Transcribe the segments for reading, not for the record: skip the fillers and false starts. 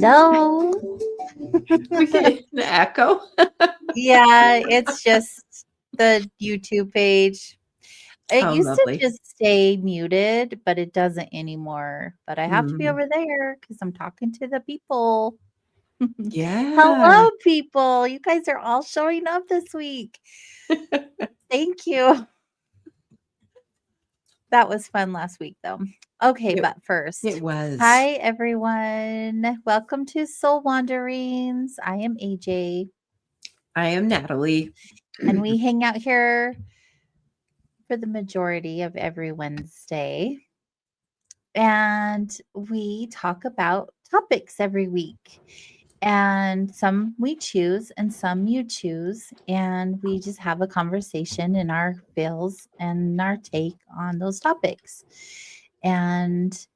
Hello. We get an echo. Yeah, it's just the YouTube page. It Oh, used to lovely. just stay muted, but it doesn't anymore. But I have to be Mhm. over there because I'm talking to the people. Yeah. Hello, people. You guys are all showing up this week. Thank you. That was fun last week, though. Okay, It but first, it was. hi, everyone. Welcome to Soul Wanderings. I am AJ, I am Natalie. and we hang out here for the majority of every Wednesday. And we talk about topics every week. And some we choose and some you choose. And we just have a conversation in our feels and our take on those topics. And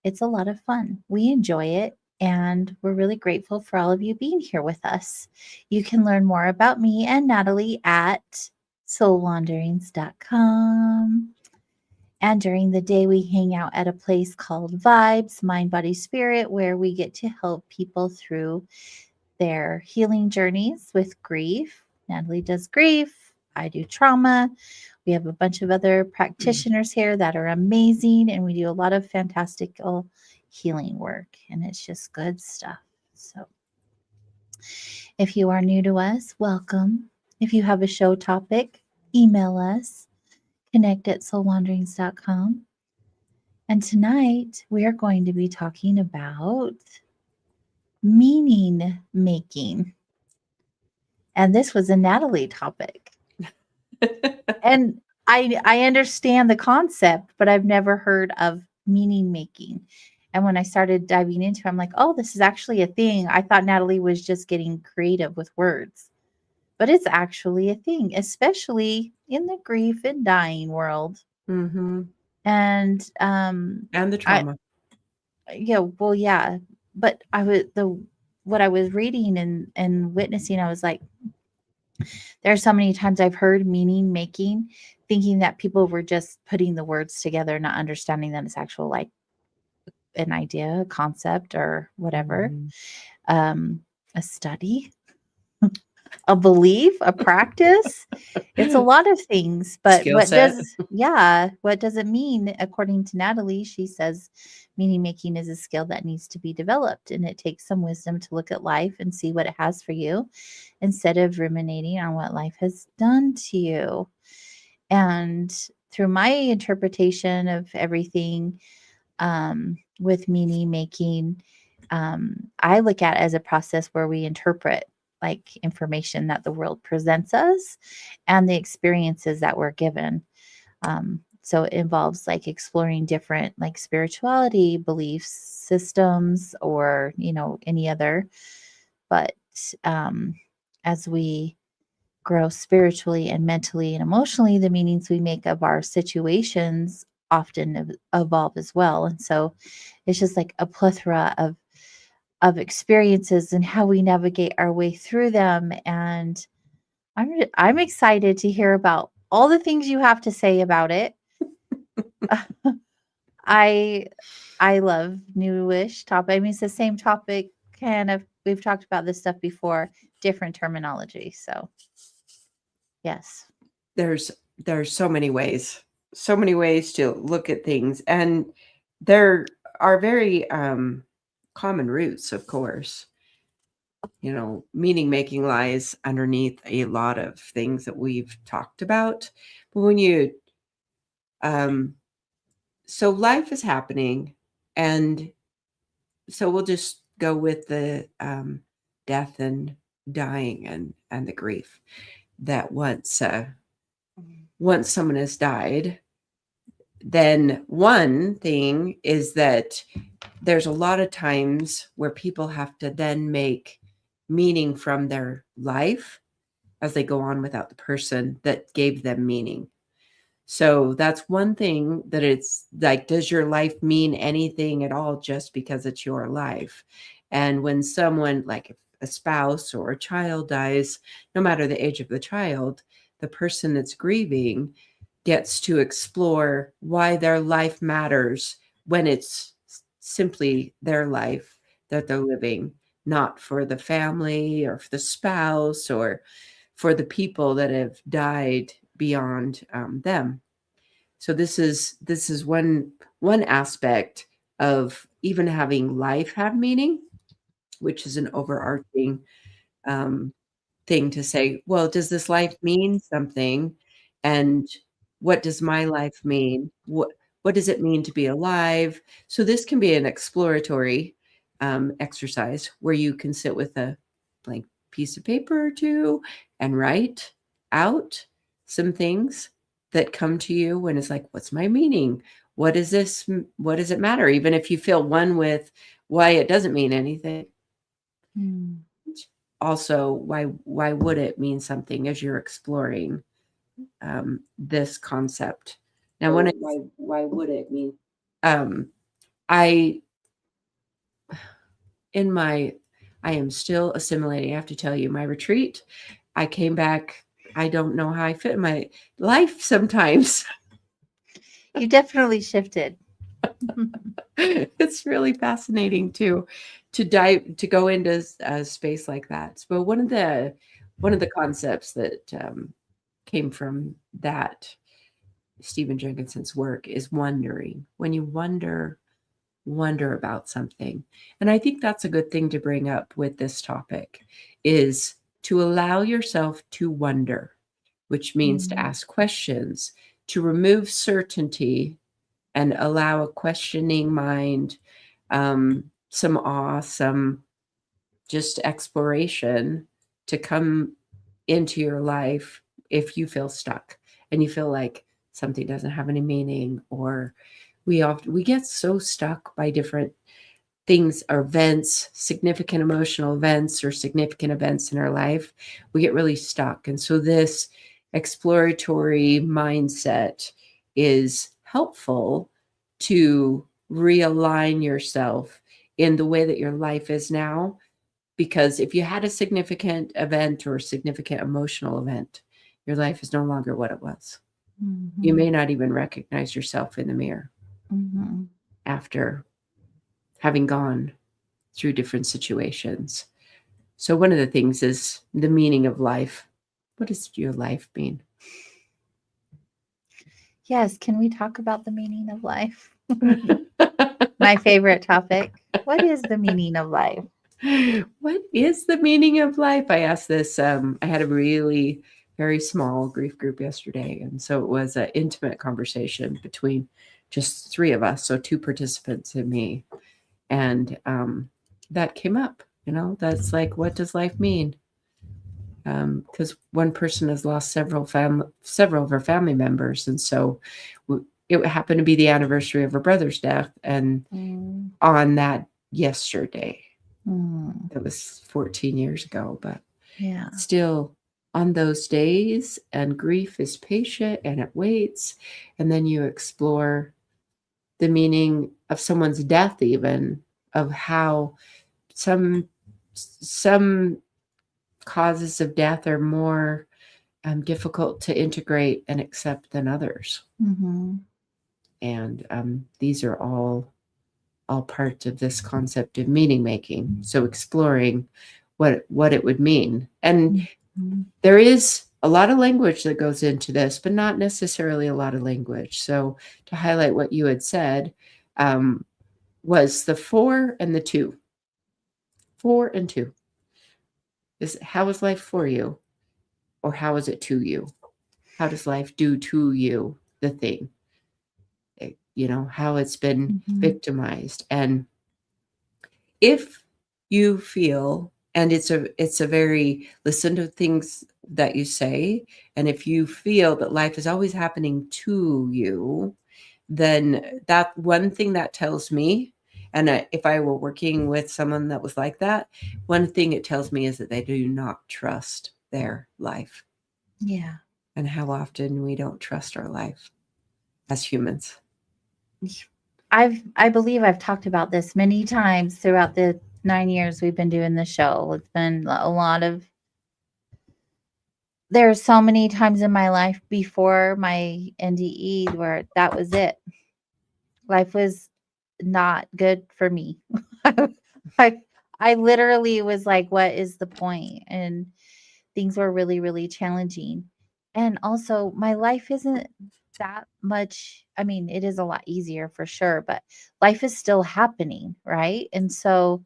it's a lot of fun. We enjoy it. And we're really grateful for all of you being here with us. You can learn more about me and Natalie at soulwanderings.com. And during the day, we hang out at a place called Vibes, Mind, Body, Spirit, where we get to help people through their healing journeys with grief. Natalie does grief, I do trauma. We have a bunch of other practitioners here that are amazing, and we do a lot of fantastical healing work, and it's just good stuff. So, if you are new to us, welcome. If you have a show topic, email us, connect at soulwanderings.com. And tonight we are going to be talking about meaning making. And this was a Natalie topic. And I understand the concept, but I've never heard of meaning making. And when I started diving into it, I'm like, oh, this is actually a thing. I thought Natalie was just getting creative with words, but it's actually a thing, especially in the grief and dying world. Mhm. And And the I trauma. yeah, well, yeah, but I was the what I was reading and witnessing, I was like, there are so many times I've heard meaning making, thinking that people were just putting the words together, not understanding that it's actual like an idea, a concept, or whatever, Mhm. um, a study, a belief, a practice. It's a lot of things, but Skill set. what does it mean? According to Natalie, she says meaning making is a skill that needs to be developed, and it takes some wisdom to look at life and see what it has for you instead of ruminating on what life has done to you. And through my interpretation of everything, with meaning making, I look at it as a process where we interpret like information that the world presents us and the experiences that we're given. So it involves like exploring different like spirituality, beliefs, systems, or any other. But um, as we grow spiritually and mentally and emotionally, the meanings we make of our situations often evolve as well. And so it's just like a plethora of experiences and how we navigate our way through them. And I'm excited to hear about all the things you have to say about it. I I love newish topic. I mean, it's the same topic, kind of. We've talked about this stuff before, different terminology. So yes. There's there's so many ways to look at things, and there are very common roots, of course. Meaning making lies underneath a lot of things that we've talked about. But when you um so life is happening, and so we'll just go with the death and dying and the grief that once someone has died, then one thing is that there's a lot of times where people have to then make meaning from their life as they go on without the person that gave them meaning. So that's one thing, that it's like, does your life mean anything at all just because it's your life? And when someone, like if a spouse or a child dies, no matter the age of the child, the person that's grieving gets to explore why their life matters when it's simply their life that they're living, not for the family or for the spouse or for the people that have died beyond them. So this is one aspect of even having life have meaning, which is an overarching um, thing to say, well, does this life mean something? And what does my life mean? What does it mean to be alive? So this can be an exploratory exercise where you can sit with a blank piece of paper or two and write out some things that come to you when it's like, what's my meaning? What is this? What does it matter? Even if you feel one with why it doesn't mean anything, Mm. also why would it mean something as you're exploring this concept now when why would it mean um I in my I am still assimilating. I have to tell you, my retreat, I came back, I don't know how I fit in my life sometimes. You definitely shifted. It's really fascinating to go into a space like that. But one of the concepts that came from that Stephen Jenkinson's work is wondering. When you wonder about something, and I think that's a good thing to bring up with this topic, is to allow yourself to wonder, which means to Mm. ask questions, to remove certainty and allow a questioning mind, some awe, some just exploration to come into your life if you feel stuck and you feel like something doesn't have any meaning, or we get so stuck by different things or events, significant emotional events or significant events in our life. We get really stuck. And so this exploratory mindset is helpful to realign yourself in the way that your life is now. Because if you had a significant event or a significant emotional event, your life is no longer what it was. You Mhm. may not even recognize yourself in the mirror Mhm. after having gone through different situations. So, one of the things is the meaning of life. What does your life mean? Yes, can we talk about the meaning of life? My favorite topic. What is the meaning of life? What is the meaning of life? I asked this. I had a really very small grief group yesterday. And so it was an intimate conversation between just three of us. So two participants and me. And that came up, that's like, what does life mean? Because one person has lost several of her family members. And so it happened to be the anniversary of her brother's death. And Mm. on that yesterday, Mm. that was 14 years ago, but Yeah. still on those days, and grief is patient and it waits. And then you explore the meaning of someone's death, even of how some causes of death are more difficult to integrate and accept than others. Mhm. And these are all parts of this concept of meaning making. So exploring what it would mean. And Mhm. there is a lot of language that goes into this, but not necessarily a lot of language. So to highlight what you had said, was the 4 and the 2. 4 and 2. Is how is life for you? Or how is it to you? How does life do to you the thing? How it's been Mhm. victimized. And if you feel, and it's a very, listen to things that you say, and if you feel that life is always happening to you, then that one thing that tells me, and if I were working with someone that was like that, one thing it tells me is that they do not trust their life. Yeah. And how often we don't trust our life as humans. I believe I've talked about this many times throughout the 9 years we've been doing the show. It's been a lot of there are so many times in my life before my NDE where that was it. Life was not good for me. I I literally was like, what is the point? And things were really, really challenging. And also, my life isn't that much. I mean, it is a lot easier for sure, but life is still happening, right? And so,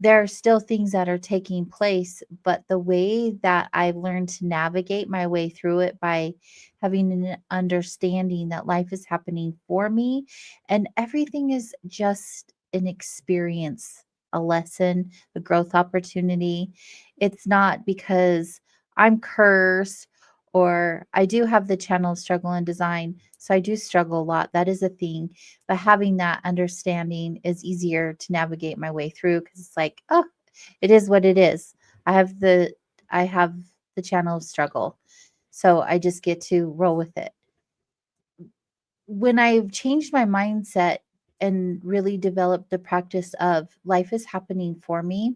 there are still things that are taking place, but the way that I've learned to navigate my way through it by having an understanding that life is happening for me and everything is just an experience, a lesson, a growth opportunity. It's not because I'm cursed or I do have the channel of struggle and design. So I do struggle a lot. That is a thing, but having that understanding is easier to navigate my way through because it's like, oh, it is what it is. I have the I have the channel of struggle. So I just get to roll with it. When I've changed my mindset and really developed the practice of life is happening for me,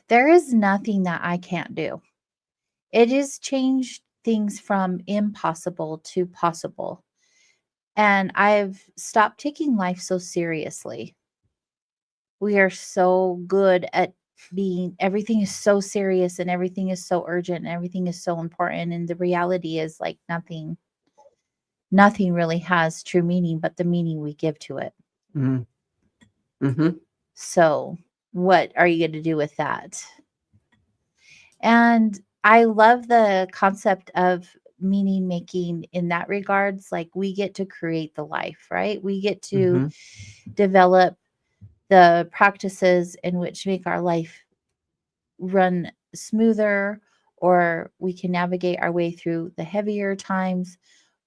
there is nothing that I can't do. It has changed things from impossible to possible. And I've stopped taking life so seriously. We are so good at being everything is so serious and everything is so urgent and everything is so important. And the reality is like nothing really has true meaning but the meaning we give to it. Mm. Mm-hmm. So, what are you going to do with that? And I love the concept of meaning making in that regards. Like we get to create the life, right? We get to Mm-hmm. develop the practices in which make our life run smoother, or we can navigate our way through the heavier times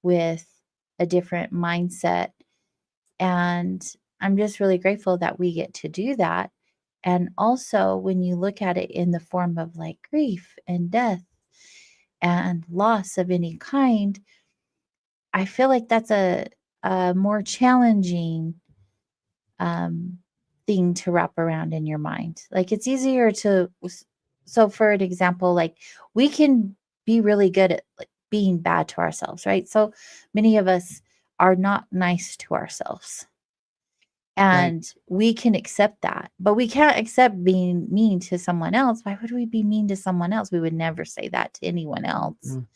with a different mindset. And I'm just really grateful that we get to do that. And also, when you look at it in the form of like grief and death and loss of any kind, I feel like that's a more challenging um, thing to wrap around in your mind. Like it's easier to, so for an example, like we can be really good at like being bad to ourselves, right? So many of us are not nice to ourselves. Right. And we can accept that, but we can't accept being mean to someone else. Why would we be mean to someone else? We would never say that to anyone else. Mm.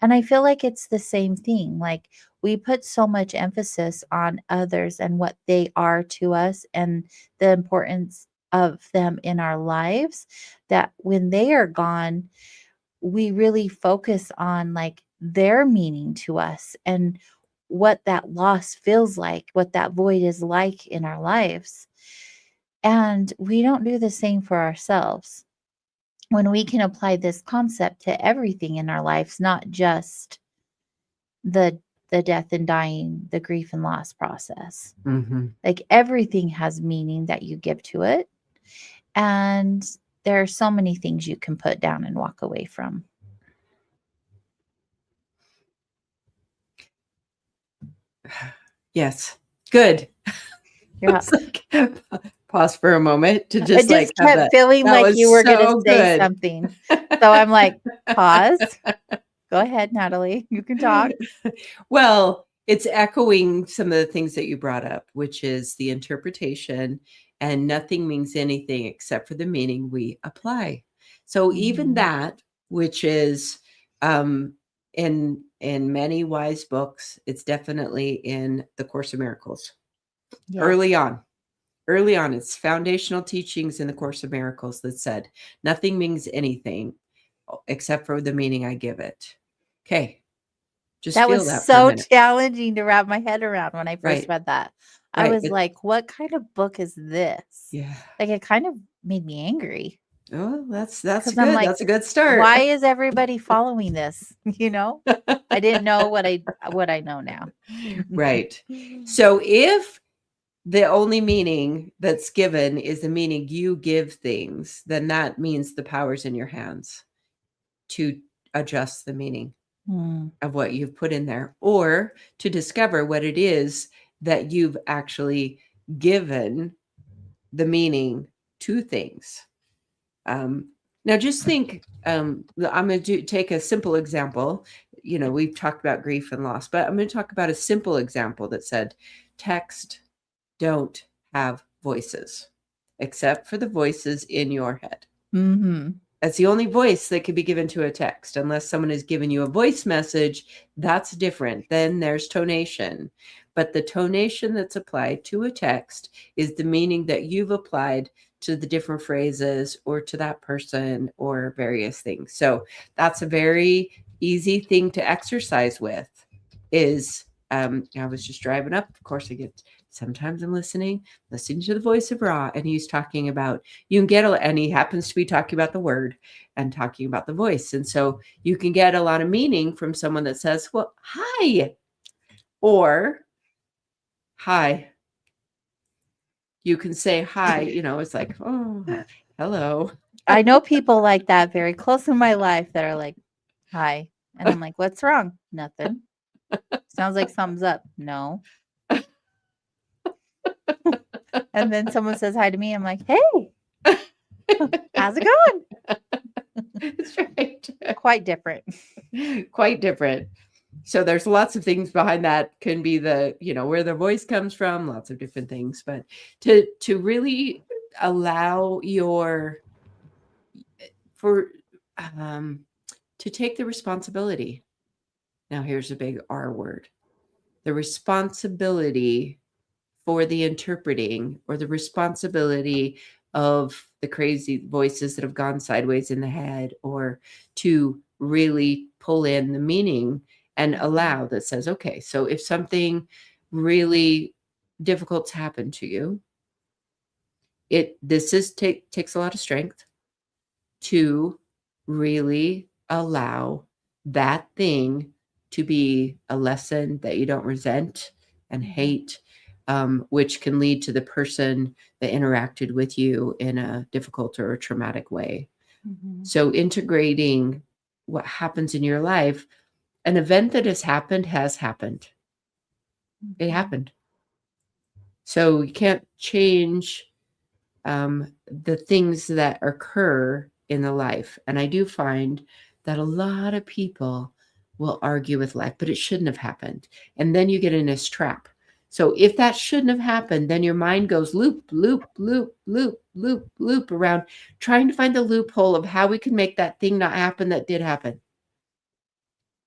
And I feel like it's the same thing. Like we put so much emphasis on others and what they are to us and the importance of them in our lives that when they are gone, we really focus on like their meaning to us and what that loss feels like, what that void is like in our lives. And we don't do the same for ourselves. When we can apply this concept to everything in our lives, not just the death and dying, the grief and loss process. Mm-hmm. Like everything has meaning that you give to it. And there are so many things you can put down and walk away from. Yes. Good. Yeah. It's like, pause for a moment to I just like just have kept that. feeling That like you was were going to so say good. something. So I'm like, pause. Go ahead, Natalie. You can talk. Well, it's echoing some of the things that you brought up, which is the interpretation, and nothing means anything except for the meaning we apply. So even Mhm. that, which is um, in many wise books, it's definitely in the Course of Miracles. Early Yes. on, early on, it's foundational teachings in the Course of Miracles that said nothing means anything except for the meaning I give it. Okay, just That feel was that for a so minute. challenging to wrap my head around when I first Right. read that. I Right, was but like, what kind of book is this? yeah. Like, it kind of made me angry Oh, that's because I'm good. like, That's a good start. why is everybody following this? You know, I didn't know what I know now. Right. So if the only meaning that's given is the meaning you give things, then that means the power's in your hands to adjust the meaning Hmm. of what you've put in there, or to discover what it is that you've actually given the meaning to things. Now, just think. I'm going to take a simple example. You know, we've talked about grief and loss, but I'm going to talk about a simple example that said, "Text don't have voices." except for the voices in your head. Mm-hmm. That's the only voice that could be given to a text. Unless someone has given you a voice message, that's different. Then there's tonation. But the tonation that's applied to a text is the meaning that you've applied to the different phrases or to that person or various things. So that's a very easy thing to exercise with. Is I was just driving up. Of course, sometimes I'm listening to the voice of Ra, and he's talking about, you can get and he happens to be talking about the word and talking about the voice. And so you can get a lot of meaning from someone that says, well, hi, or hi. You can say hi, it's like, oh, hello. I know people like that very close in my life that are like, hi. And I'm like, what's wrong? Nothing. Sounds like something's up. No. And then someone says hi to me. I'm like, hey, how's it going? That's right. Quite different. Quite different. So there's lots of things behind that. Can be the, where the voice comes from, lots of different things. But to really allow to take the responsibility. Now here's a big R word. The responsibility for the interpreting, or the responsibility of the crazy voices that have gone sideways in the head, or to really pull in the meaning and allow that says, okay, so if something really difficult's happened to you, takes a lot of strength to really allow that thing to be a lesson that you don't resent and hate, which can lead to the person that interacted with you in a difficult or a traumatic way. Mm-hmm. So integrating what happens in your life, an event that has happened. It happened. So you can't change the things that occur in the life. And I do find that a lot of people will argue with life, but it shouldn't have happened. And then you get in this trap. So if that shouldn't have happened, then your mind goes loop, loop, loop, loop, loop, loop around trying to find the loophole of how we can make that thing not happen that did happen.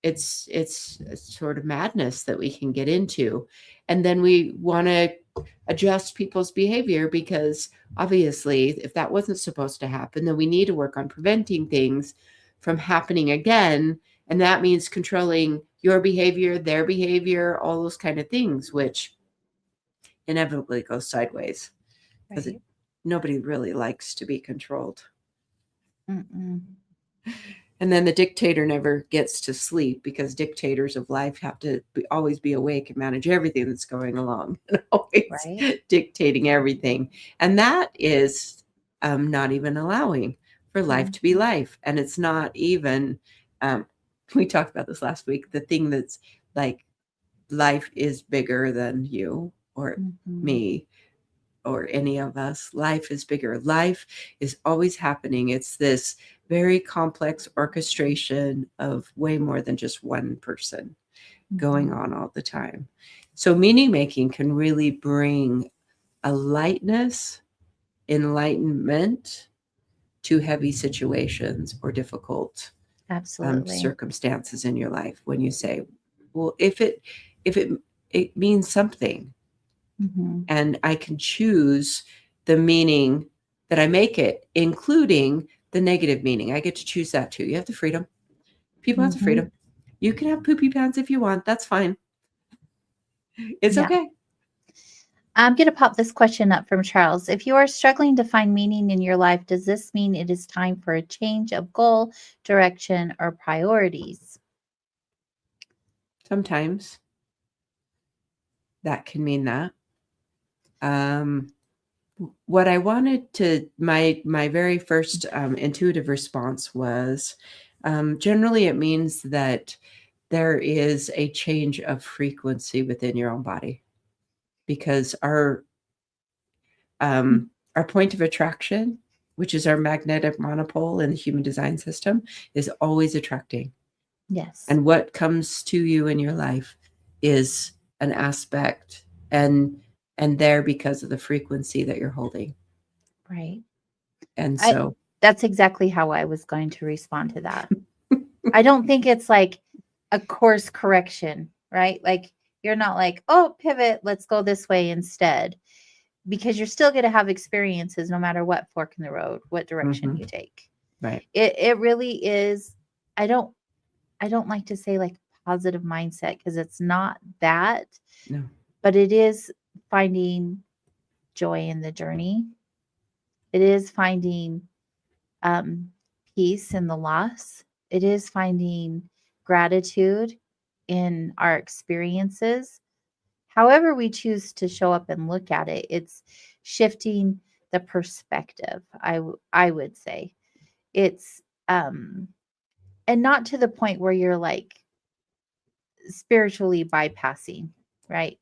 It's a sort of madness that we can get into. And then we want to adjust people's behavior, because obviously if that wasn't supposed to happen, then we need to work on preventing things from happening again. And that means controlling your behavior, their behavior, all those kind of things, which inevitably goes sideways, because nobody really likes to be controlled. Mm-mm. And then the dictator never gets to sleep, because dictators of life have to always be awake and manage everything that's going along, and always dictating everything. And that is not even allowing for life to be life. And it's not even, we talked about this last week, the thing that's like, life is bigger than you or me or any of us. Life is bigger. Life is always happening. It's this very complex orchestration of way more than just one person going on all the time. So meaning making can really bring a lightness, enlightenment to heavy situations or difficult circumstances in your life. When you say, well, if it means something, and I can choose the meaning that I make it, including the negative meaning. I get to choose that too. You have the freedom. People have the freedom. You can have poopy pants if you want. That's fine. It's okay. I'm going to pop this question up from Charles. If you are struggling to find meaning in your life, does this mean it is time for a change of goal, direction, or priorities? Sometimes that can mean that. What I wanted to, my very first intuitive response was, generally it means that there is a change of frequency within your own body, because our point of attraction, which is our magnetic monopole in the human design system, is always attracting. Yes. And what comes to you in your life is an aspect and there because of the frequency that you're holding. Right. And I so, That's exactly how I was going to respond to that. I don't think it's like a course correction, right? Like you're not like, "Oh, pivot, let's go this way instead." Because you're still going to have experiences no matter what fork in the road, what direction mhm, you take. right. It really is. I don't I don't like to say like positive mindset because it's not that, No. but it is finding joy in the journey. It is finding um, peace in the loss. It is finding gratitude in our experiences. However, we choose to show up and look at it, it's shifting the perspective. I would say it's and not to the point where you're like spiritually bypassing, right?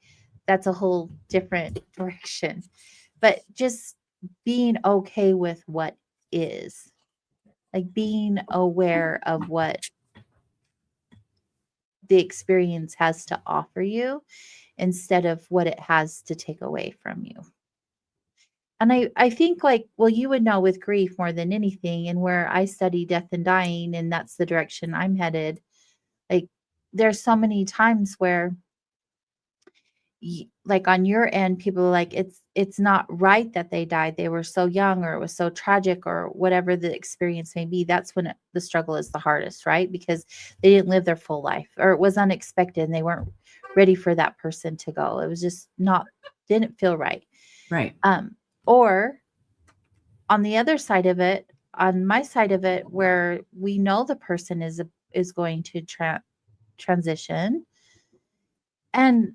That's a whole different direction. But just being okay with what is, like being aware of what the experience has to offer you instead of what it has to take away from you. And I think like, well, you would know with grief more than anything, and where I study death and dying, and that's the direction I'm headed. Like, there's so many times where like on your end people are like it's not right that they died, they were so young, or it was so tragic, or whatever the experience may be. That's when the struggle is the hardest, right? Because they didn't live their full life, or it was unexpected and they weren't ready for that person to go. It was just not, didn't feel right. Right. Or on the other side of it, on my side of it, where we know the person is going to transition, and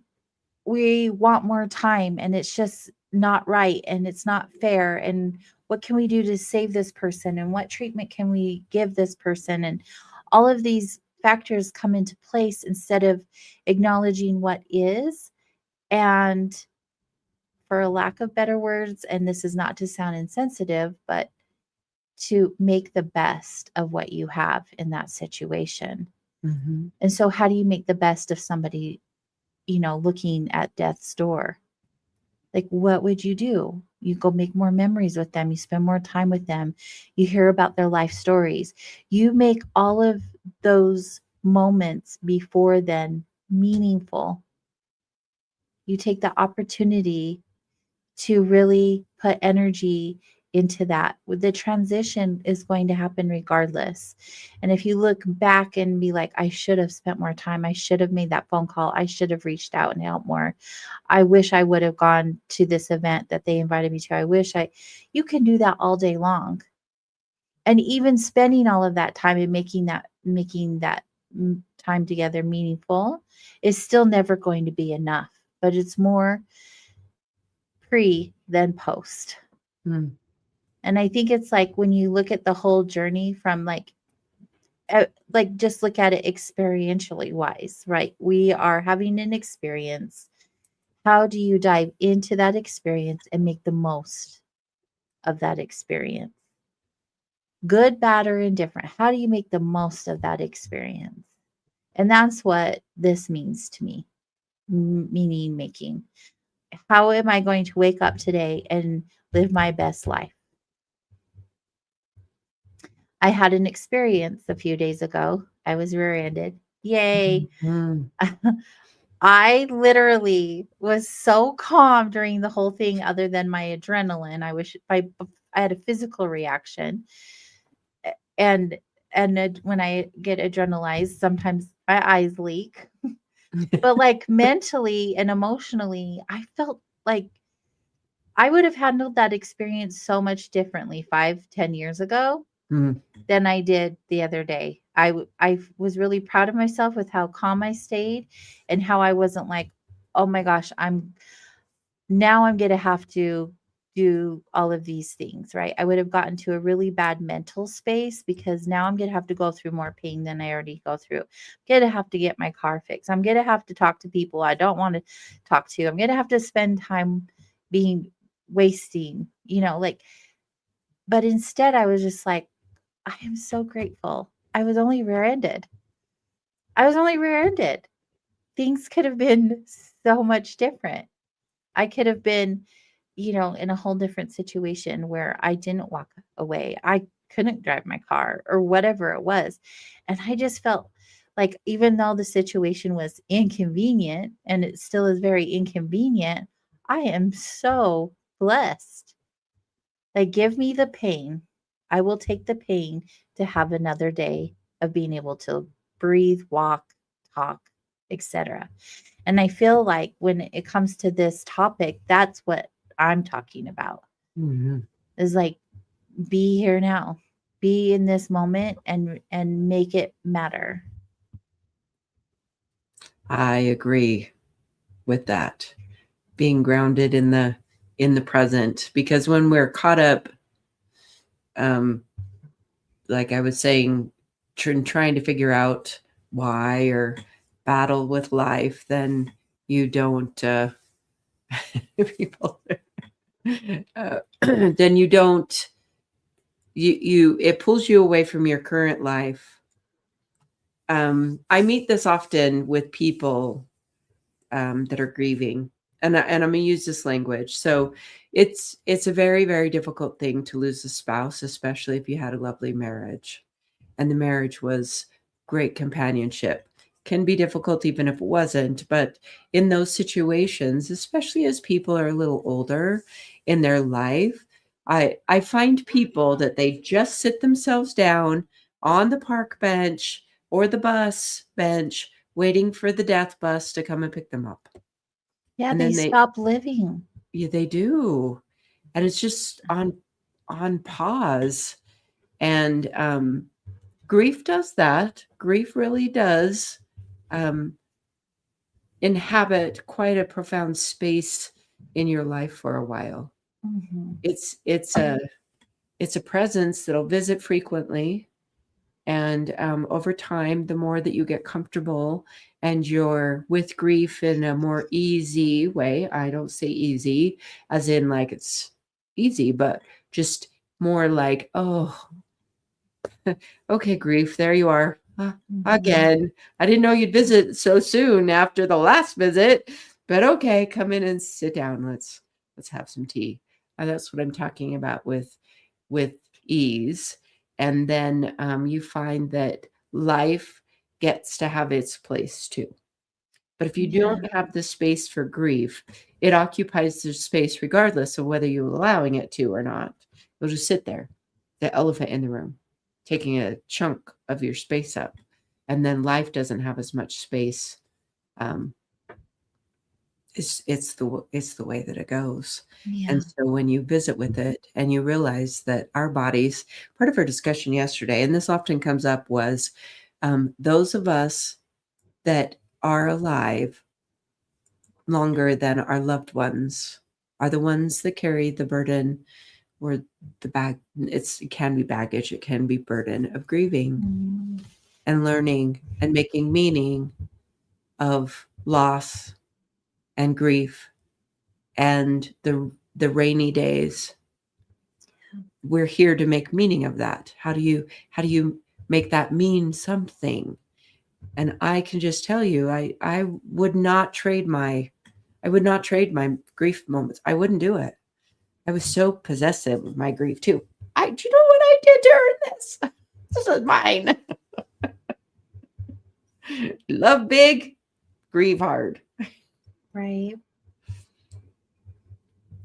we want more time, and it's just not right and it's not fair, and what can we do to save this person, and what treatment can we give this person, and all of these factors come into place instead of acknowledging what is, and for a lack of better words, and this is not to sound insensitive, but to make the best of what you have in that situation. Mhm. And so how do you make the best of somebody, looking at death's door? Like, what would you do? You go make more memories with them, you spend more time with them, you hear about their life stories. You make all of those moments before then meaningful. You take the opportunity to really put energy into that. The transition is going to happen regardless. And if you look back and be like, I should have spent more time, I should have made that phone call, I should have reached out and helped more. I wish I would have gone to this event that they invited me to. You can do that all day long. And even spending all of that time and making that time together meaningful is still never going to be enough. But it's more pre than post. Mm. And I think it's like when you look at the whole journey from like just look at it experientially wise, right? We are having an experience. How do you dive into that experience and make the most of that experience? Good, bad, or indifferent. How do you make the most of that experience? And that's what this means to me, meaning making. How am I going to wake up today and live my best life? I had an experience a few days ago. I was rear-ended. Yay. Mhm. I literally was so calm during the whole thing other than my adrenaline. I had a physical reaction. And when I get adrenalized, sometimes my eyes leak. But like mentally and emotionally, I felt like I would have handled that experience so much differently 5, 10 years ago Mm. than I did the other day. I was really proud of myself with how calm I stayed and how I wasn't like, "Oh my gosh, I'm gonna have to do all of these things," right? I would have gotten to a really bad mental space because now I'm gonna have to go through more pain than I already go through. I'm gonna have to get my car fixed. I'm gonna have to talk to people I don't want to talk to. I'm gonna have to spend time being wasting, like, but instead I was just like, I am so grateful. I was only rear-ended. Things could have been so much different. I could have been, in a whole different situation where I didn't walk away. I couldn't drive my car or whatever it was. And I just felt like even though the situation was inconvenient and it still is very inconvenient, I am so blessed. Like, give me the pain. I will take the pain to have another day of being able to breathe, walk, talk, etc. And I feel like when it comes to this topic, that's what I'm talking about. Mhm. Is like, be here now. Be in this moment and make it matter. I agree with that. Being grounded in the present, because when we're caught up, um, like I was saying, trying to figure out why or battle with life, then you don't people then you don't you it pulls you away from your current life. I meet this often with people that are grieving, and I'm gonna use this language. So it's a very, very difficult thing to lose a spouse, especially if you had a lovely marriage and the marriage was great companionship. Can be difficult even if it wasn't, but in those situations, especially as people are a little older in their life, I find people that they just sit themselves down on the park bench or the bus bench waiting for the death bus to come and pick them up. Yeah, And they then stop living. yeah, they do. And it's just on pause. And grief does that. Grief really does um, inhabit quite a profound space in your life for a while. Mhm. It's a presence that'll visit frequently, and over time, the more that you get comfortable and you're with grief in a more easy way. I don't say easy as in like it's easy, but just more like, oh, okay, grief, there you are. Mhm. Again. I didn't know you'd visit so soon after the last visit, but okay, come in and sit down. Let's have some tea. And that's what I'm talking about with ease. And then you find that life gets to have its place too. But if you Yeah. don't have the space for grief, it occupies the space regardless of whether you're allowing it to or not. It'll just sit there, the elephant in the room, taking a chunk of your space up. And then life doesn't have as much space. Um, it's the way that it goes. Yeah. And so when you visit with it and you realize that our bodies, part of our discussion yesterday, and this often comes up, was those of us that are alive longer than our loved ones are the ones that carry the burden or the bag. It can be baggage, it can be burden of grieving Mhm. and learning and making meaning of loss and grief and the rainy days. We're here to make meaning of that. How do you make that mean something? And I can just tell you, I would not trade my grief moments. I wouldn't do it. I was so possessive of my grief too. Do you know what I did during this? This is mine. Love big, grieve hard. Right.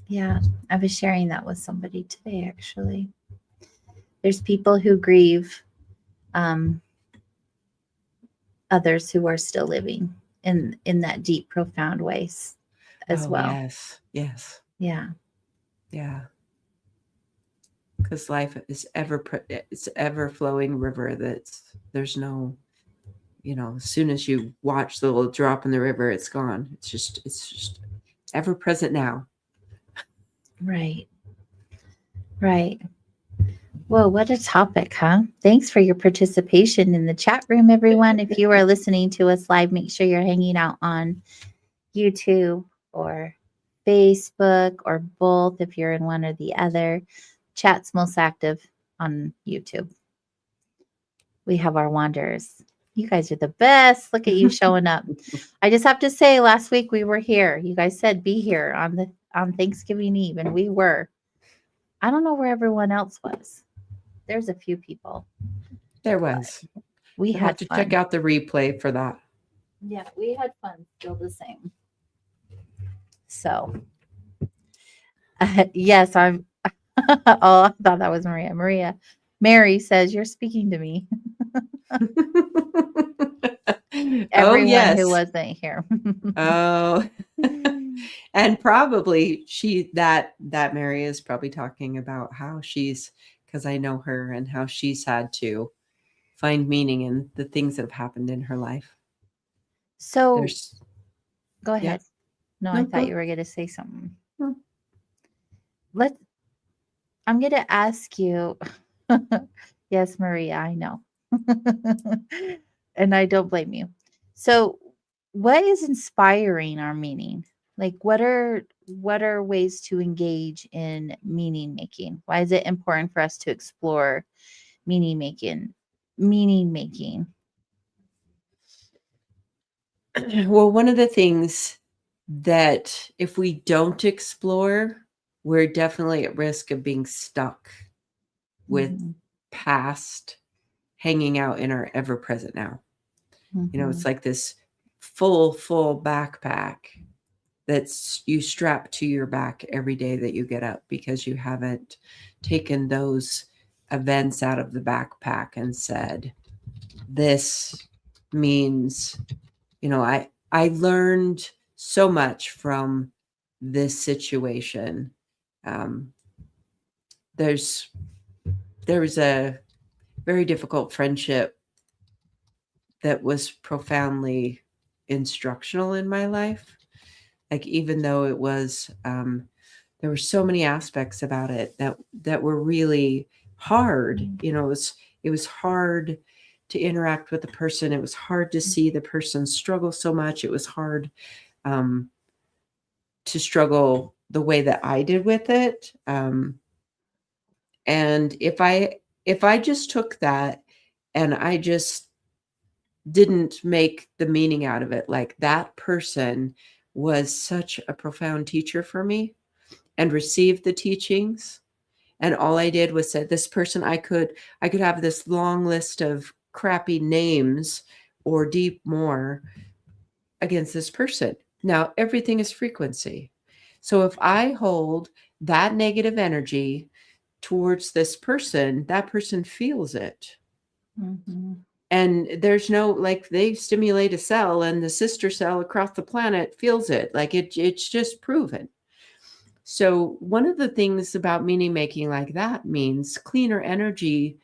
Yeah. I was sharing that with somebody today, actually. There's people who grieve um, others who are still living in that deep, profound ways as Oh well. yes, yes, Yeah. yeah. Because life is it's ever flowing river. There's no, as soon as you watch the little drop in the river, it's gone. It's just ever present now. Right. Right. Whoa, what a topic, huh? Thanks for your participation in the chat room, everyone. If you are listening to us live, make sure you're hanging out on YouTube or Facebook or both if you're in one or the other. Chat's most active on YouTube. We have our wanderers. You guys are the best. Look at you showing up. I just have to say, last week we were here. You guys said be here on Thanksgiving Eve, and we were. I don't know where everyone else was. There's a few people, There but was. we You'll have had to check fun. out the replay for that. Yeah, we had fun still the same. So, yes, I'm. Oh, I thought that was Maria. Mary says, "You're speaking to me." Oh, Everyone who yes. wasn't here. Oh, and probably that Mary is probably talking about how she's, because I know her, and how she's had to find meaning in the things that have happened in her life. So, There's, go yeah, ahead. No, I no, thought go. you were going to say something. Hmm. Let's I'm going to ask you. Yes, Maria, I know. And I don't blame you. So, what is inspiring our meaning? Like what are ways to engage in meaning making? Why is it important for us to explore meaning making? Meaning making. Well, one of the things that if we don't explore, we're definitely at risk of being stuck with Mhm, past hanging out in our ever present now. It's mhm, like this full backpack that's you strap to your back every day that you get up, because you haven't taken those events out of the backpack and said, this means, I learned so much from this situation. um, there's there was a very difficult friendship that was profoundly instructional in my life. Like, even though it was, there were so many aspects about it that were really hard. It was hard to interact with the person. It was hard to see the person struggle so much. It was hard, um, to struggle the way that I did with it. And if I just took that and I just didn't make the meaning out of it, like, that person was such a profound teacher for me, and received the teachings, and all I did was said, this person, I could have this long list of crappy names or deep more against this person. Now, everything is frequency. So if I hold that negative energy towards this person, that person feels it. mhm. And there's no, like, they stimulate a cell and the sister cell across the planet feels it. Like, it's just proven. So one of the things about meaning making like that means cleaner energy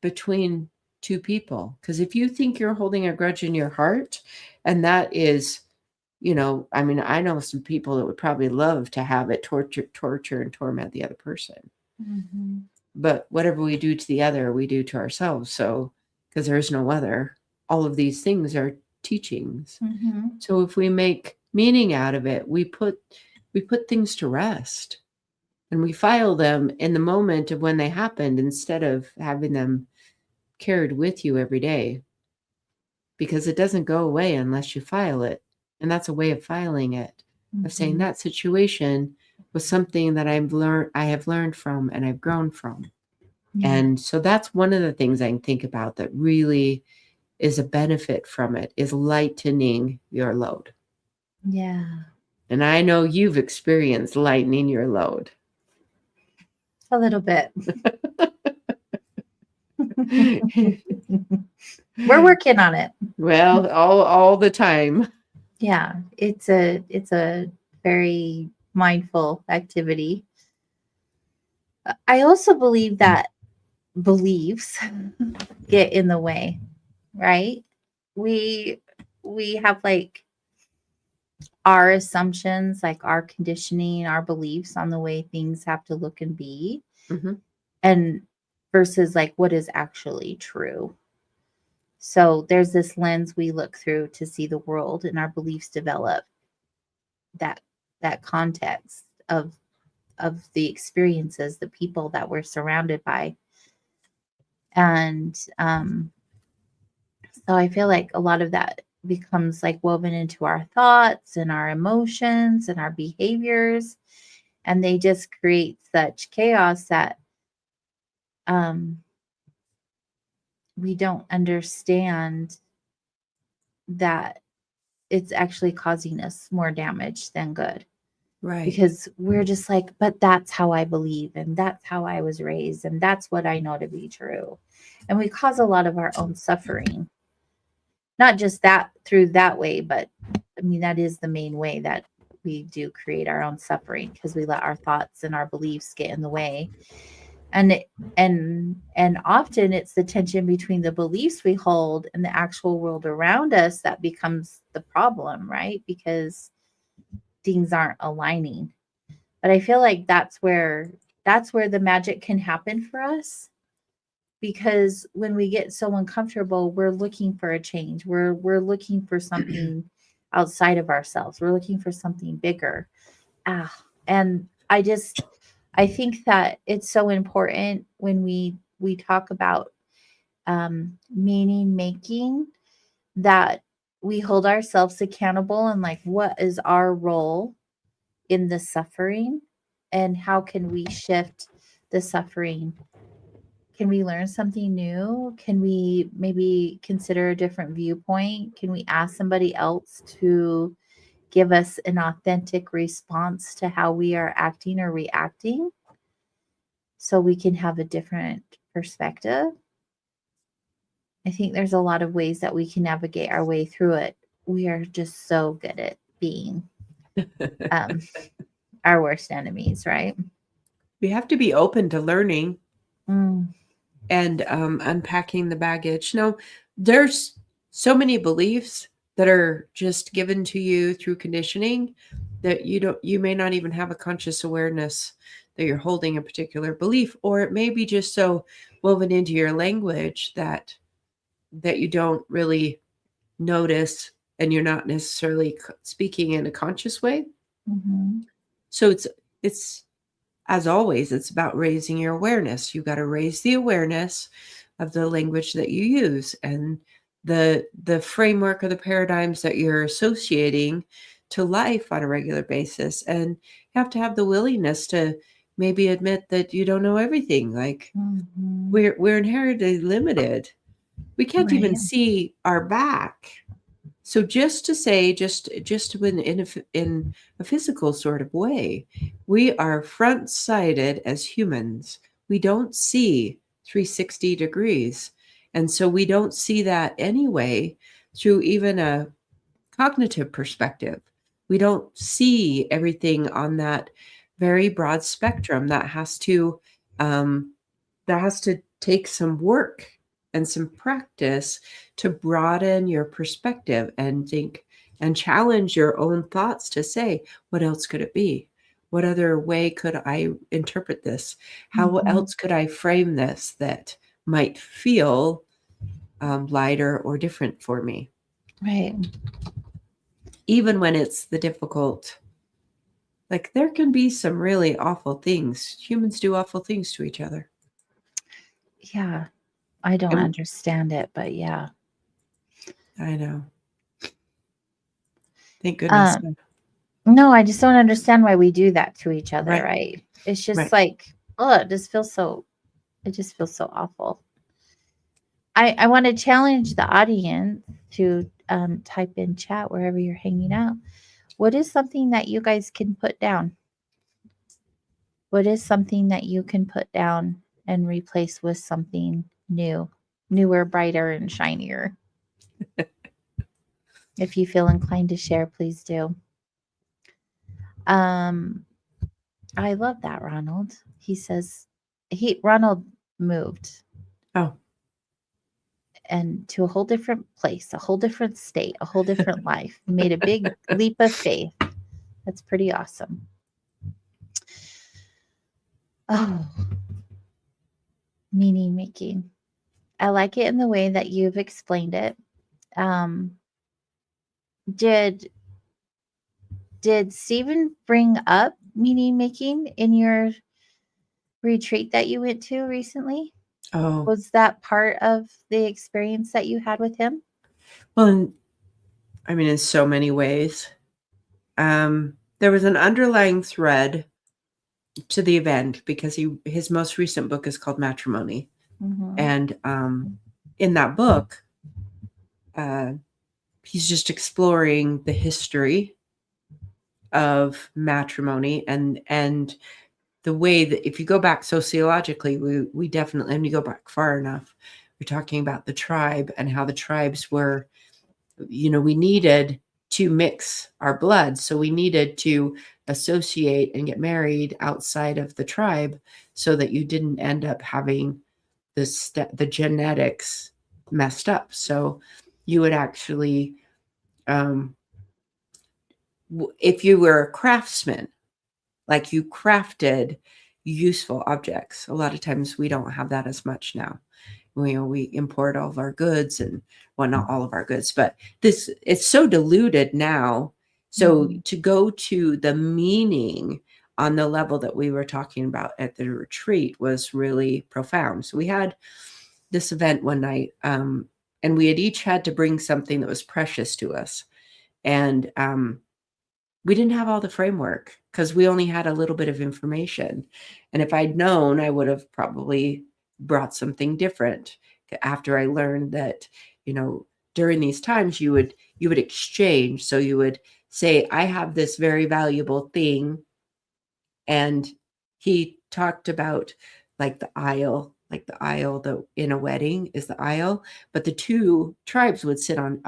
between two people. Because if you think you're holding a grudge in your heart, and that is, I mean, I know some people that would probably love to have it torture and torment the other person. Mhm. But whatever we do to the other, we do to ourselves. So, because there is no other, all of these things are teachings. Mhm. So if we make meaning out of it, we put things to rest, and we file them in the moment of when they happened, instead of having them carried with you every day, because it doesn't go away unless you file it. And that's a way of filing it, of saying Mhm. that situation was something that I have learned from, and I've grown from. Yeah. And so that's one of the things I can think about that really is a benefit from it, is lightening your load. Yeah. And I know you've experienced lightening your load. A little bit. We're working on it. Well, all the time. Yeah, it's a very mindful activity. I also believe that beliefs get in the way, right? We we have like our assumptions, like our conditioning, our beliefs on the way things have to look and be, Hmm. and versus like what is actually true. So there's this lens we look through to see the world, and our beliefs develop that that context of the experiences, the people that we're surrounded by. And so I feel like a lot of that becomes like woven into our thoughts and our emotions and our behaviors. and they just create such chaos that um, we don't understand that it's actually causing us more damage than good, Right. because we're just like, but that's how I believe, and that's how I was raised, and that's what I know to be true. And we cause a lot of our own suffering, not just that through that way, but I mean, that is the main way that we do create our own suffering, because we let our thoughts and our beliefs get in the way. And and often it's the tension between the beliefs we hold and the actual world around us that becomes the problem, right? Because things aren't aligning. But I feel like that's where the magic can happen for us, because when we get so uncomfortable, we're looking for a change. We're looking for something outside of ourselves. We're looking for something bigger. Ah, and I think that it's so important when we talk about meaning making, that we hold ourselves accountable, and like, what is our role in the suffering, and how can we shift the suffering? Can we learn something new? Can we maybe consider a different viewpoint? Can we ask somebody else to give us an authentic response to how we are acting or reacting, so we can have a different perspective? I think there's a lot of ways that we can navigate our way through it. We are just so good at being um, our worst enemies, right? We have to be open to learning Mm, and unpacking the baggage. Now, there's so many beliefs that are just given to you through conditioning that you may not even have a conscious awareness that you're holding a particular belief, or it may be just so woven into your language that you don't really notice, and you're not necessarily speaking in a conscious way. mhm, So it's as always, it's about raising your awareness. You got to raise the awareness of the language that you use and the framework or the paradigms that you're associating to life on a regular basis. And you have to have the willingness to maybe admit that you don't know everything. Like mhm. we're inherently limited. We can't even Right. see our back. So just to say, just in a physical sort of way, we are front-sighted as humans. We don't see 360 degrees. And so we don't see that anyway through even a cognitive perspective. We don't see everything on that very broad spectrum um, that has to take some work and some practice to broaden your perspective and think and challenge your own thoughts to say, what else could it be? What other way could I interpret this? How Mhm. else could I frame this that might feel lighter or different for me? Right. Even when it's the difficult, like there can be some really awful things. Humans do awful things to each other. Yeah. I don't And understand it, but yeah. I know. Thank goodness. Um, no, I just don't understand why we do that to each other, Right, right? It's just right. like, oh, it just feels so awful. I want to challenge the audience to type in chat wherever you're hanging out. What is something that you guys can put down? What is something that you can put down and replace with something new, newer, brighter, and shinier? If you feel inclined to share, please do. Um, I love that, Ronald. He says Ronald moved Oh, and to a whole different place, a whole different state, a whole different life. He made a big leap of faith. That's pretty awesome. Oh, meaning making. I like it in the way that you've explained it. Um, did did Stephen bring up meaning making in your retreat that you went to recently? oh. Was that part of the experience that you had with him? Well, I mean, in so many ways. There was an underlying thread to the event because his most recent book is called Matrimony. Mm-hmm. And in that book, he's just exploring the history of matrimony and the way that if you go back sociologically, we definitely, and you go back far enough, we're talking about the tribe and how the tribes were, we needed to mix our blood. So we needed to associate and get married outside of the tribe so that you didn't end up having the genetics messed up. So you would actually, if you were a craftsman, like you crafted useful objects. A lot of times we don't have that as much now. We import all of our goods and well, not all of our goods, but it's so diluted now. So Mm-hmm. to go to the meaning on the level that we were talking about at the retreat was really profound. So we had this event one night, and we had each had to bring something that was precious to us. And we didn't have all the framework because we only had a little bit of information. And if I'd known, I would have probably brought something different after I learned that, during these times you would exchange. So you would say, I have this very valuable thing. And he talked about like the aisle that in a wedding is the aisle, but the two tribes would sit on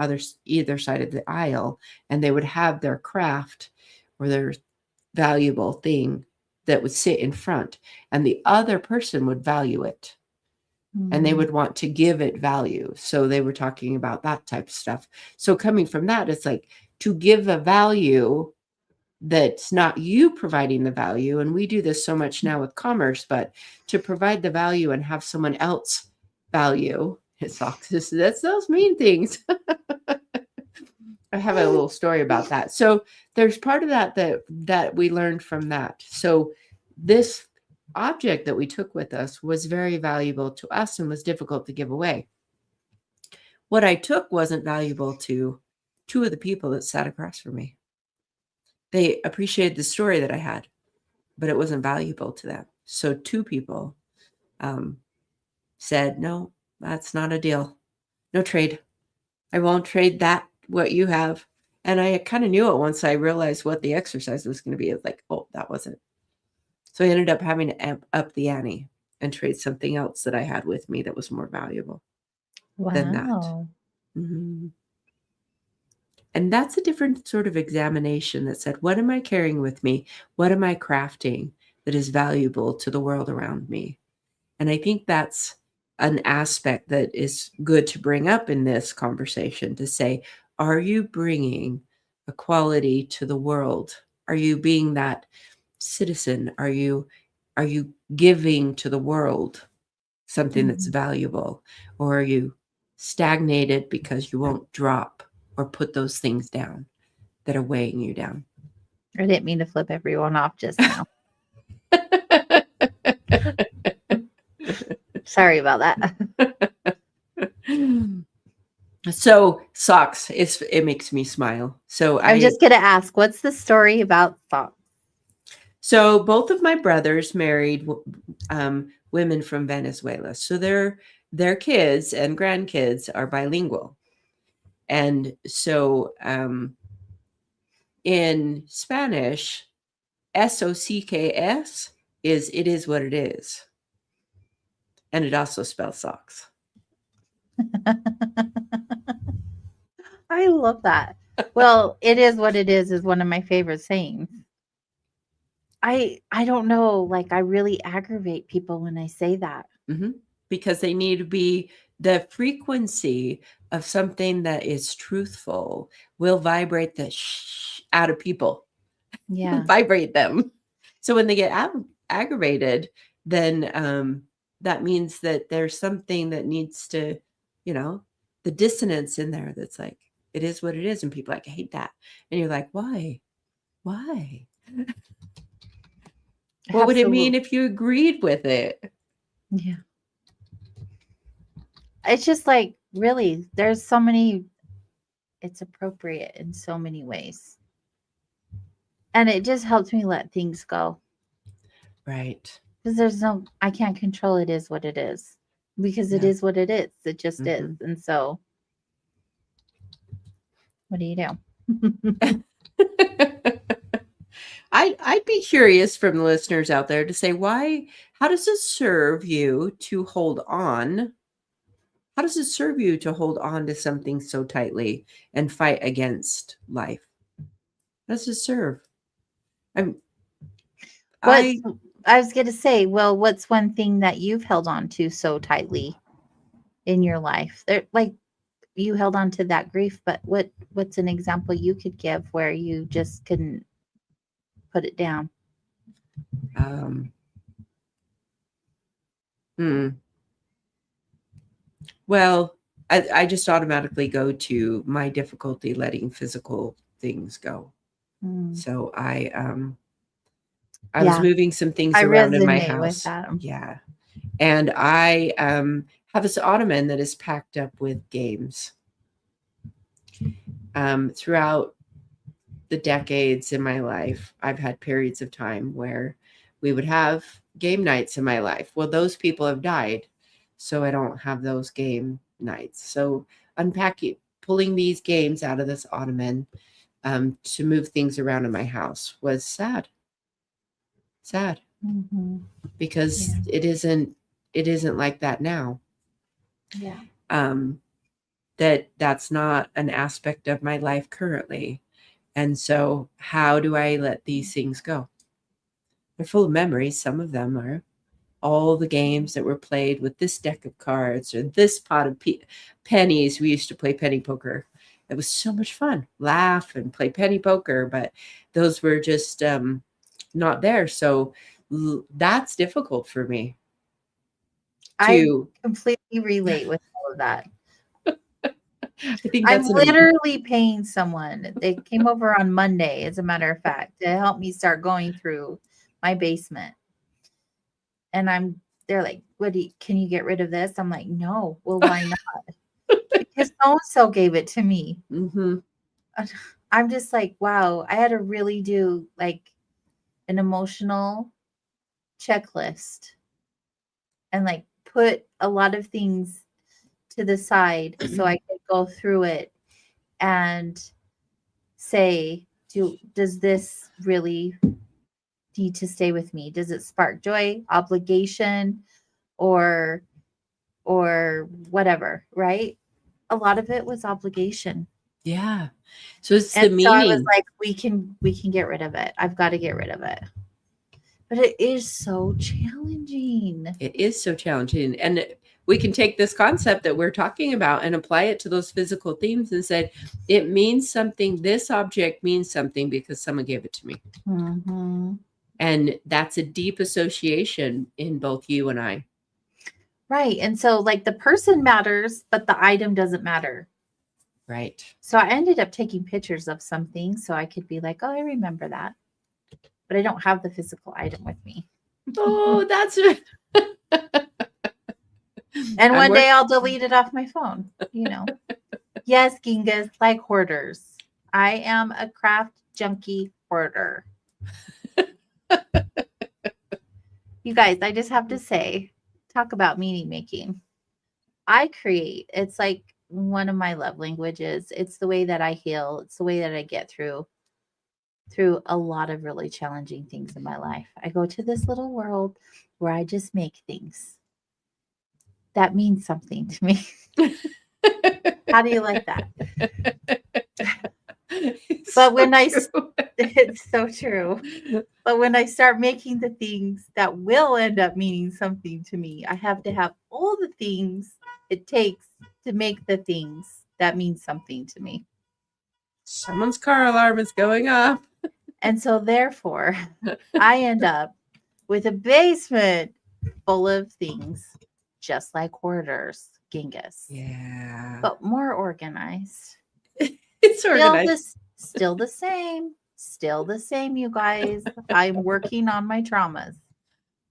either side of the aisle, and they would have their craft or their valuable thing that would sit in front, and the other person would value it and they Mm-hmm. would want to give it value. So they were talking about that type of stuff. So coming from that, it's like to give a value that's not you providing the value. And we do this so much now with commerce, but to provide the value and have someone else value, that's those mean things. I have a little story about that. So there's part of that we learned from that. So this object that we took with us was very valuable to us and was difficult to give away. What I took wasn't valuable to two of the people that sat across from me. They appreciated the story that I had, but it wasn't valuable to them. So two people said, no, that's not a deal. No trade. I won't trade that, what you have. And I kind of knew it once I realized what the exercise was going to be. It's like, oh, that wasn't. So I ended up having to amp up the ante and trade something else that I had with me that was more valuable than that. Wow. Mm-hmm. And that's a different sort of examination that said, what am I carrying with me? What am I crafting that is valuable to the world around me? And I think that's an aspect that is good to bring up in this conversation to say, are you bringing a quality to the world? Are you being that citizen? Are you giving to the world something that's Mm-hmm. valuable? Or are you stagnated because you won't drop or put those things down that are weighing you down? I didn't mean to flip everyone off just now. Sorry about that. So socks, it makes me smile. I'm just going to ask, what's the story about socks? So both of my brothers married women from Venezuela. So their kids and grandkids are bilingual. And so in Spanish, SOCKS is it is what it is. And it also spells socks. I love that. Well, it is what it is one of my favorite sayings. I don't know, like I really aggravate people when I say that. Mm-hmm. Because they need to be the frequency of something that is truthful will vibrate the out of people. Yeah. Vibrate them. So when they get aggravated, then that means that there's something that needs to, the dissonance in there that's like, it is what it is. And people are like, I hate that. And you're like, why? Why? What would it mean Absolutely. if you agreed with it? Yeah. It's just like, really, there's so many, it's appropriate in so many ways. And it just helps me let things go. Right. Because I can't control it is what it is. Because it Yeah. is what it is. It just is. Mhm. And so, what do you do? I'd be curious from the listeners out there to say how does it serve you to hold on? How does it serve you to hold on to something so tightly and fight against life? How does it serve? I'm What's I I was going to say, well, what's one thing that you've held on to so tightly in your life? There, like you held on to that grief, but what's an example you could give where you just couldn't put it down? um hmm. Well, I just automatically go to my difficulty letting physical things go. Mm. So I was Yeah, moving some things I around in my resonate with house. that. Yeah. And I have this ottoman that is packed up with games. Throughout the decades in my life, I've had periods of time where we would have game nights in my life. Well, those people have died, so I don't have those game nights. So unpacking, pulling these games out of this ottoman to move things around in my house was sad Mhm. because Yeah, it isn't like that now. yeah. Um, that's not an aspect of my life currently. And so how do I let these things go? They're full of memories. Some of them are all the games that were played with this deck of cards or this pot of pennies. We used to play penny poker. It was so much fun. Laugh and play penny poker, but those were just not there. So that's difficult for me I to. completely relate with all of that. I think I'm that's an. literally paying someone. They came over on Monday, as a matter of fact, to help me start going through my basement. And they're like, can you get rid of this? I'm like, no. Well, why not? Because so and so gave it to me. Mhm. I'm just like, wow, I had to really do like an emotional checklist and like put a lot of things to the side so I could go through it and say, does this really need to stay with me? Does it spark joy, obligation, or whatever, right? A lot of it was obligation. Yeah. So it's And the so I was meaning. like, we can get rid of it. I've got to get rid of it. But it is so challenging. It is so challenging. And we can take this concept that we're talking about and apply it to those physical themes and say, it means something. This object means something because someone gave it to me. Mm-hmm. And that's a deep association in both you and I. Right. And so like the person matters, but the item doesn't matter. Right. So I ended up taking pictures of something so I could be like, oh, I remember that. But I don't have the physical item with me. Oh, that's. And I'm one day work. I'll delete it off my phone. Yes, Gingas, like hoarders. I am a craft junkie hoarder. You guys, I just have to say, talk about meaning making. I create. It's like one of my love languages. It's the way that I heal. It's the way that I get through a lot of really challenging things in my life. I go to this little world where I just make things that mean something to me. How do you like that? It's But so when true. it's so true. But when I start making the things that will end up meaning something to me, I have to have all the things it takes to make the things that mean something to me. Someone's car alarm is going off. And so therefore, I end up with a basement full of things just like hoarders, Genghis, Yeah. but more organized. It's Still organized. this still the same. Still the same, you guys. I'm working on my traumas.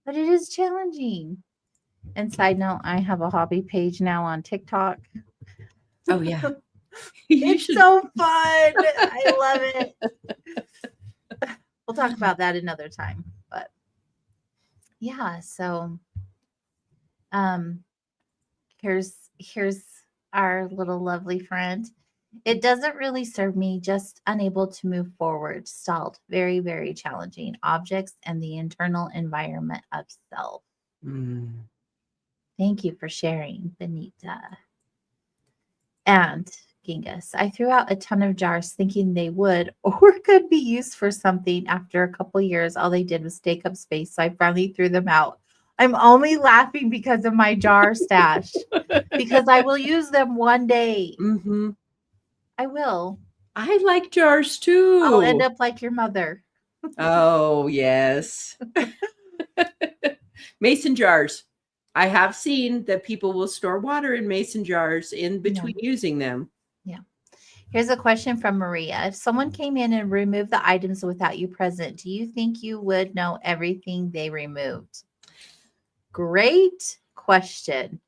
But it is challenging. And side note, I have a hobby page now on TikTok. Oh, yeah. You It's should. so fun. I love it. We'll talk about that another time. But Yeah, so um here's our little lovely friend. It doesn't really serve me, just unable to move forward, stalled, very, very challenging objects and the internal environment of self. Mm. Thank you for sharing, Benita. And Genghis, I threw out a ton of jars thinking they would or could be used for something. After a couple years, all they did was take up space. So I finally threw them out. I'm only laughing because of my jar stash, because I will use them one day. Hmm. I will. I like jars I'll end too. up like your mother. Oh, yes. Mason jars. I have seen that people will store water in mason jars in Yeah. between using them. Yeah. Here's a question from Maria. If someone came in and removed the items without you present, do you think you would know everything they removed? Great question.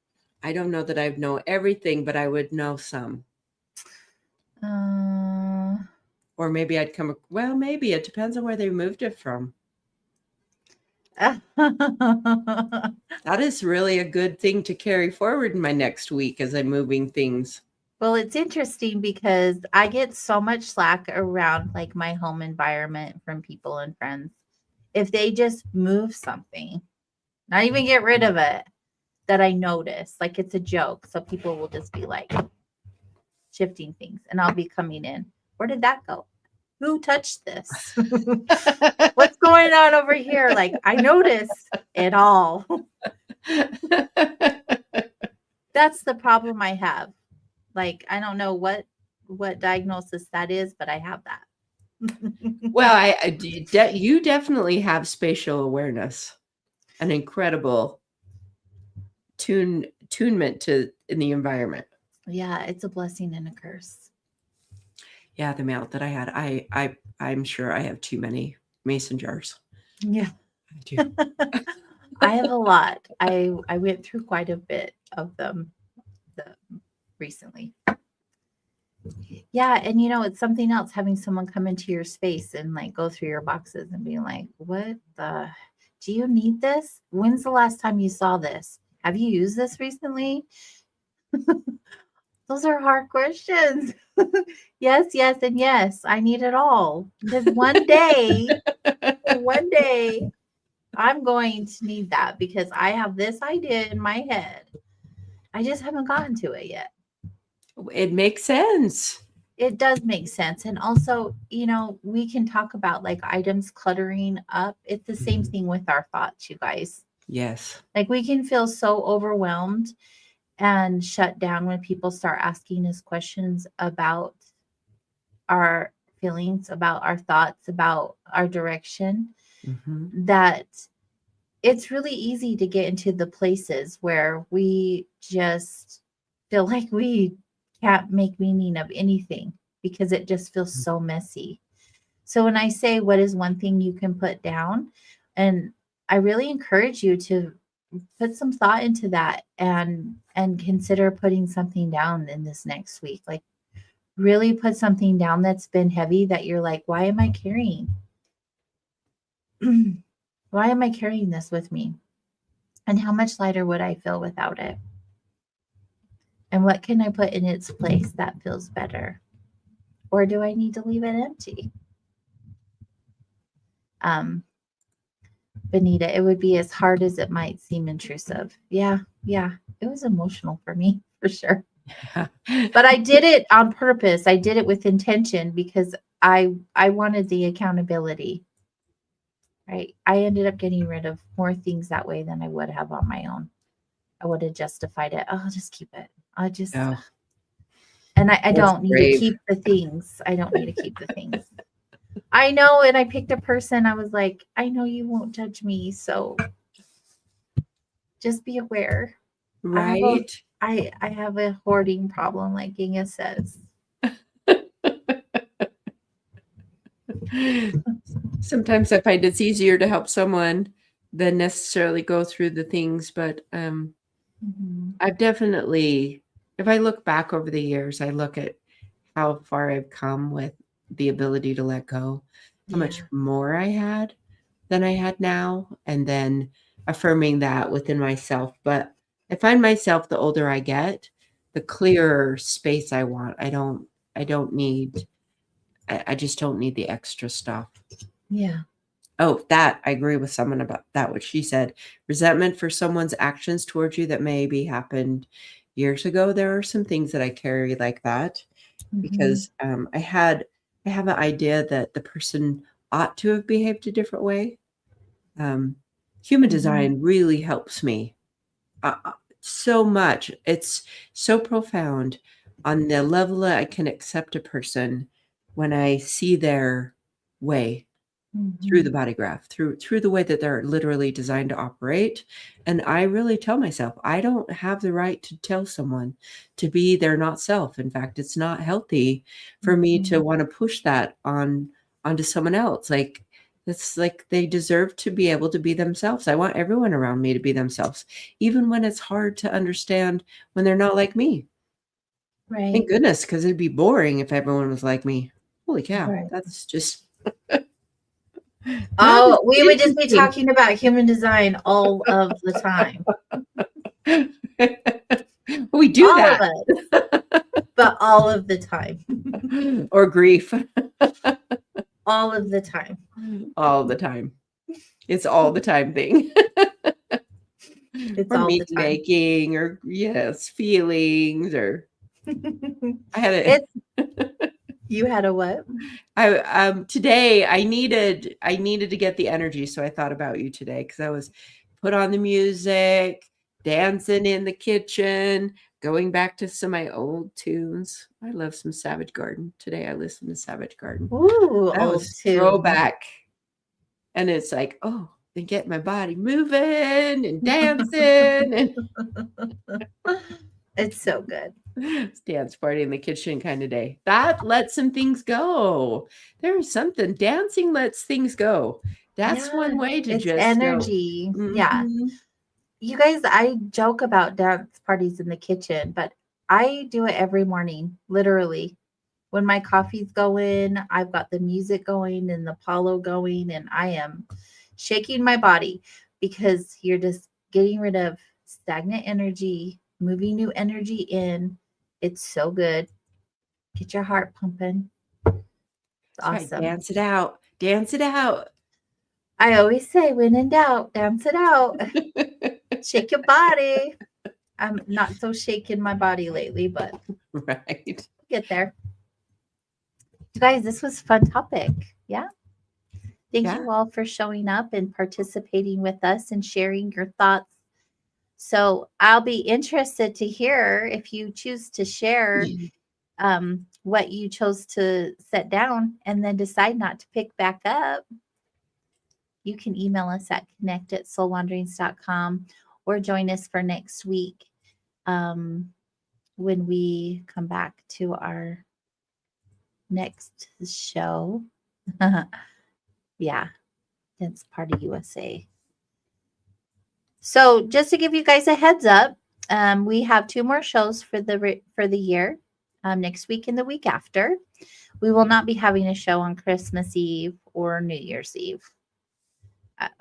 I don't know that I know everything, but I would know some. Uh, Or maybe I'd come, well, maybe it depends on where they moved it from. That is really a good thing to carry forward in my next week as I'm moving things. well, it's interesting because I get so much slack around like my home environment from people and friends. If they just move something, not even get rid of it, that I notice, like it's a joke. So people will just be like shifting things and I'll be coming in. Where did that go? Who touched this? What's going on over here? Like I notice it all. That's the problem I have. Like I don't know what diagnosis that is, but I have that. Well, you definitely have spatial awareness, an incredible tunement to in the environment. Yeah, it's a blessing and a curse. Yeah, the amount that I had, I'm sure I have too many mason jars. Yeah. I do. I have a lot. I went through quite a bit of them recently. Yeah, and it's something else having someone come into your space and like go through your boxes and be like, "What the do you need this? When's the last time you saw this? Have you used this recently?" Those are hard questions. Yes, yes, and yes. I need it all. Because one day, I'm going to need that because I have this idea in my head. I just haven't gotten to it yet. It makes sense. It does make sense. And also, we can talk about like items cluttering up. It's the same thing with our thoughts, you guys. Yes. Like we can feel so overwhelmed and shut down when people start asking us questions about our feelings, about our thoughts, about our direction, Mm-hmm. that it's really easy to get into the places where we just feel like we can't make meaning of anything because it just feels so messy. So when I say what is one thing you can put down, and I really encourage you to put some thought into that and consider putting something down in this next week. Like really put something down that's been heavy that you're like, why am I carrying? Why am I carrying this with me? And how much lighter would I feel without it? And what can I put in its place that feels better? Or do I need to leave it empty? Um, Benita, it would be as hard as it might seem intrusive. Yeah, yeah. It was emotional for me, for sure. But I did it on purpose. I did it with intention because I wanted the accountability. Right. I ended up getting rid of more things that way than I would have on my own. I would have justified it. Oh, I'll just keep it. Oh, And I that's don't need to brave. keep the things. I don't need to keep the things. I know. And I picked a person. I was like, I know you won't judge me. So just be aware. Right. I have a hoarding problem, like Inga says. Sometimes I find it's easier to help someone than necessarily go through the things, but Mhm. I've definitely, if I look back over the years, I look at how far I've come with the ability to let go, how much Yeah. more I had than I had now, and then affirming that within myself. But I find myself, the older I get, the clearer space I want. I don't need, I just don't need the extra stuff. Yeah. Oh, that I agree with someone about that, what she said. Resentment for someone's actions towards you that maybe happened years ago. There are some things that I carry like that Mhm. because I have an idea that the person ought to have behaved a different way. Um, Human Mhm. design really helps me so much. It's so profound on the level that I can accept a person when I see their way through the Mhm. body graph, through the way that they're literally designed to operate. And I really tell myself, I don't have the right to tell someone to be their not self. In fact, it's not healthy for me to Mhm. want to push that onto someone else. Like it's like they deserve to be able to be themselves. I want everyone around me to be themselves, even when it's hard to understand when they're not like me. Thank Right. goodness, because it'd be boring if everyone was like me. Holy cow, Right. that's just not as Oh, we would just be interesting. talking about human design all of the time. We do All of that. us, but all of the time. Or grief All of the time. all the time. It's all the time thing. It's Or all meaning the time. making or yes, feelings or I had It's you had a what? today I needed to get the energy, so I thought about you today because I was put on the music, dancing in the kitchen, going back to some of my old tunes. I love some Savage Garden. Today I listened to Savage Garden. Ooh, That old was tune. throwback. And it's like, oh, then get my body moving and dancing and It's so good. it's dance party in the kitchen kind of day. That lets some things go. There's something. Dancing lets things go. That's Yeah, one way to it's just go. energy. Yeah. Mhm. You guys, I joke about dance parties in the kitchen, but I do it every morning, literally. When my coffee's going, I've got the music going and the Apollo going, and I am shaking my body because you're just getting rid of stagnant energy, moving new energy in. It's so good. Get your heart pumping. It's That's right. awesome. Dance it out. Dance it out. I always say, when in doubt, dance it out. Shake your body. I'm not so shaking my body lately, but Right. get there. You guys, this was a fun topic. Yeah. Thank Yeah. you all for showing up and participating with us and sharing your thoughts. So I'll be interested to hear if you choose to share what you chose to set down and then decide not to pick back up. You can email us at connect@soulwanderings.com or join us for next week um, when we come back to our next show. Yeah, Dance Party USA. So just to give you guys a heads up, we have two more shows for the year. Next week and the week after, we will not be having a show on Christmas Eve or New Year's Eve.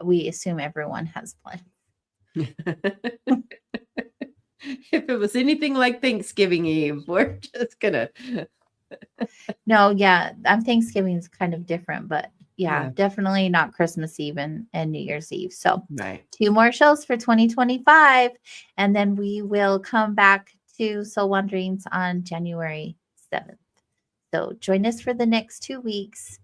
We assume everyone has plans. If it was anything like Thanksgiving Eve, we're just gonna No, yeah, Thanksgiving is kind of different, but yeah, yeah, definitely not Christmas Eve and New Year's Eve. So right. two more shows for 2025, and then we will come back to Soul Wanderings on January 7th. So join us for the next 2 weeks.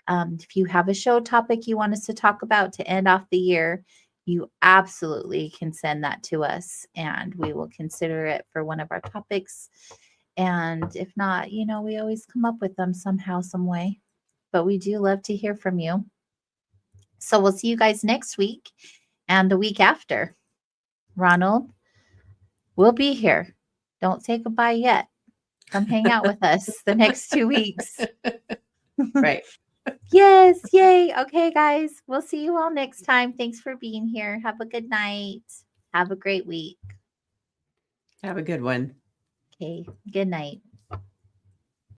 If you have a show topic you want us to talk about to end off the year, you absolutely can send that to us and we will consider it for one of our topics. And if not, we always come up with them somehow, some way. But we do love to hear from you. So we'll see you guys next week and the week after. Ronald, we'll be here. Don't say goodbye yet. Come hang out with us the next 2 weeks. Right. Yes, yay. Okay, guys, we'll see you all next time. Thanks for being here. Have a good night. Have a great week. Have a good one. Okay, good night.